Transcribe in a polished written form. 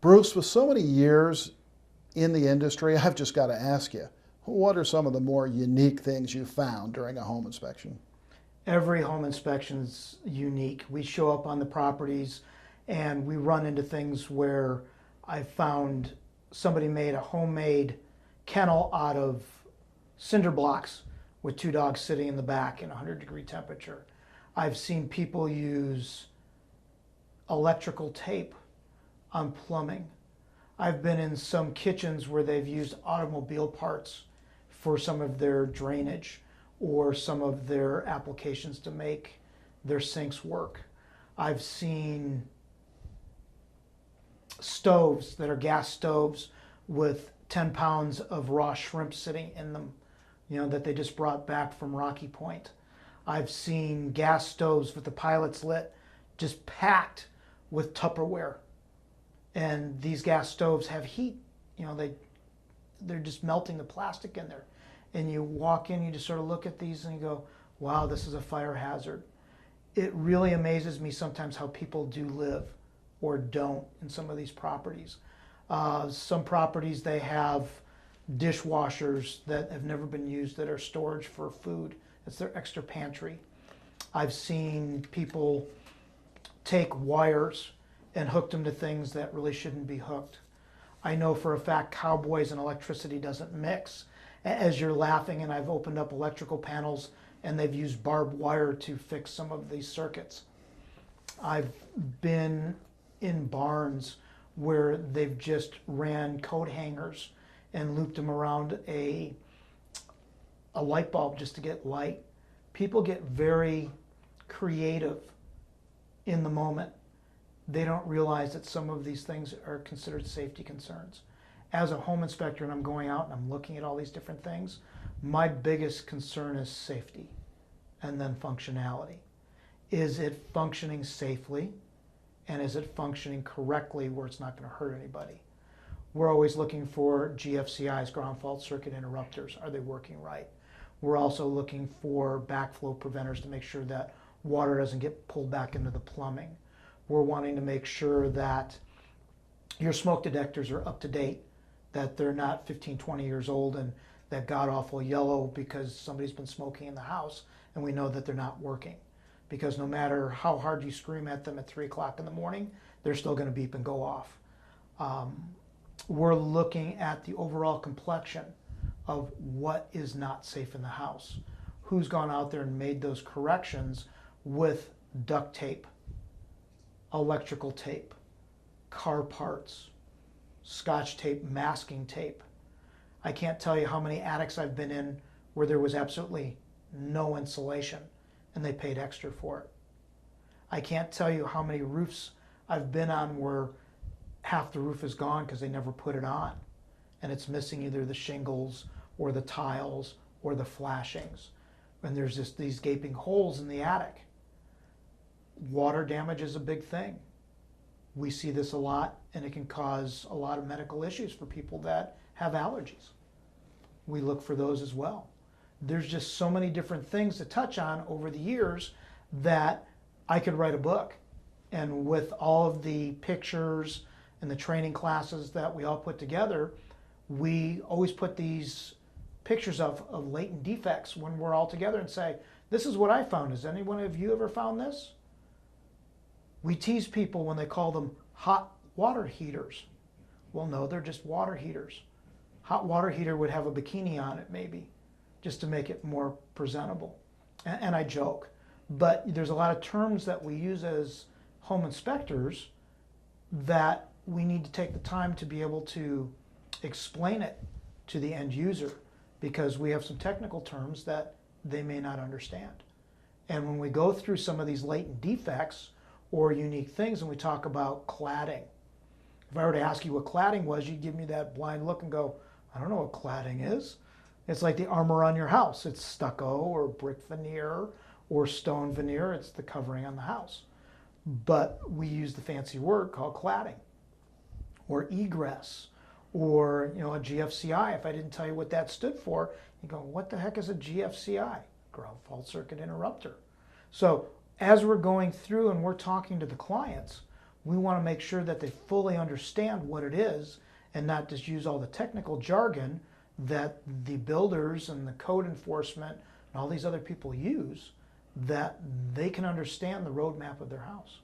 Bruce, with so many years in the industry, I've just got to ask you, what are some of the more unique things you found during a home inspection? Every home inspection is unique. We show up on the properties and we run into things where I found somebody made a homemade kennel out of cinder blocks with two dogs sitting in the back in 100-degree temperature. I've seen people use electrical tape on plumbing. I've been in some kitchens where they've used automobile parts for some of their drainage or some of their applications to make their sinks work. I've seen stoves that are gas stoves with 10 pounds of raw shrimp sitting in them, that they just brought back from Rocky Point. I've seen gas stoves with the pilots lit, just packed with Tupperware. And these gas stoves have heat. They're just melting the plastic in there. And you walk in, you just sort of look at these and you go, wow, this is a fire hazard. It really amazes me sometimes how people do live or don't in some of these properties. Some properties, they have dishwashers that have never been used that are storage for food. It's their extra pantry. I've seen people take wires and hook them to things that really shouldn't be hooked. I know for a fact cowboys and electricity doesn't mix. As you're laughing, and I've opened up electrical panels and they've used barbed wire to fix some of these circuits. I've been in barns where they've just ran coat hangers and looped them around a light bulb just to get light. People get very creative in the moment. They don't realize that some of these things are considered safety concerns. As a home inspector and I'm going out and I'm looking at all these different things, my biggest concern is safety and then functionality. Is it functioning safely and is it functioning correctly where it's not going to hurt anybody? We're always looking for GFCIs, ground fault circuit interrupters. Are they working right? We're also looking for backflow preventers to make sure that water doesn't get pulled back into the plumbing. We're wanting to make sure that your smoke detectors are up to date, that they're not 15, 20 years old and that god-awful yellow because somebody's been smoking in the house and we know that they're not working. Because no matter how hard you scream at them at 3 o'clock in the morning, they're still going to beep and go off. We're looking at the overall complexion of what is not safe in the house. Who's gone out there and made those corrections with duct tape, electrical tape, car parts, Scotch tape, masking tape. I can't tell you how many attics I've been in where there was absolutely no insulation and they paid extra for it. I can't tell you how many roofs I've been on where half the roof is gone because they never put it on and it's missing either the shingles or the tiles or the flashings. And there's just these gaping holes in the attic. Water damage is a big thing. We see this a lot, and it can cause a lot of medical issues for people that have allergies. We look for those as well. There's just so many different things to touch on over the years that I could write a book. And with all of the pictures and the training classes that we all put together, we always put these pictures of latent defects when we're all together and say, this is what I found. Has anyone of you ever found this? We tease people when they call them hot water heaters. Well, no, they're just water heaters. Hot water heater would have a bikini on it maybe, just to make it more presentable. And I joke, but there's a lot of terms that we use as home inspectors that we need to take the time to be able to explain it to the end user because we have some technical terms that they may not understand. And when we go through some of these latent defects or unique things and we talk about cladding, if I were to ask you what cladding was, you'd give me that blind look and go, I don't know what cladding is. It's like the armor on your house. It's stucco or brick veneer or stone veneer. It's the covering on the house. But we use the fancy word called cladding or egress or a GFCI. If I didn't tell you what that stood for, you go, what the heck is a GFCI? Ground fault circuit interrupter. So as we're going through and we're talking to the clients, We want to make sure that they fully understand what it is and not just use all the technical jargon that the builders and the code enforcement and all these other people use, that they can understand the roadmap of their house.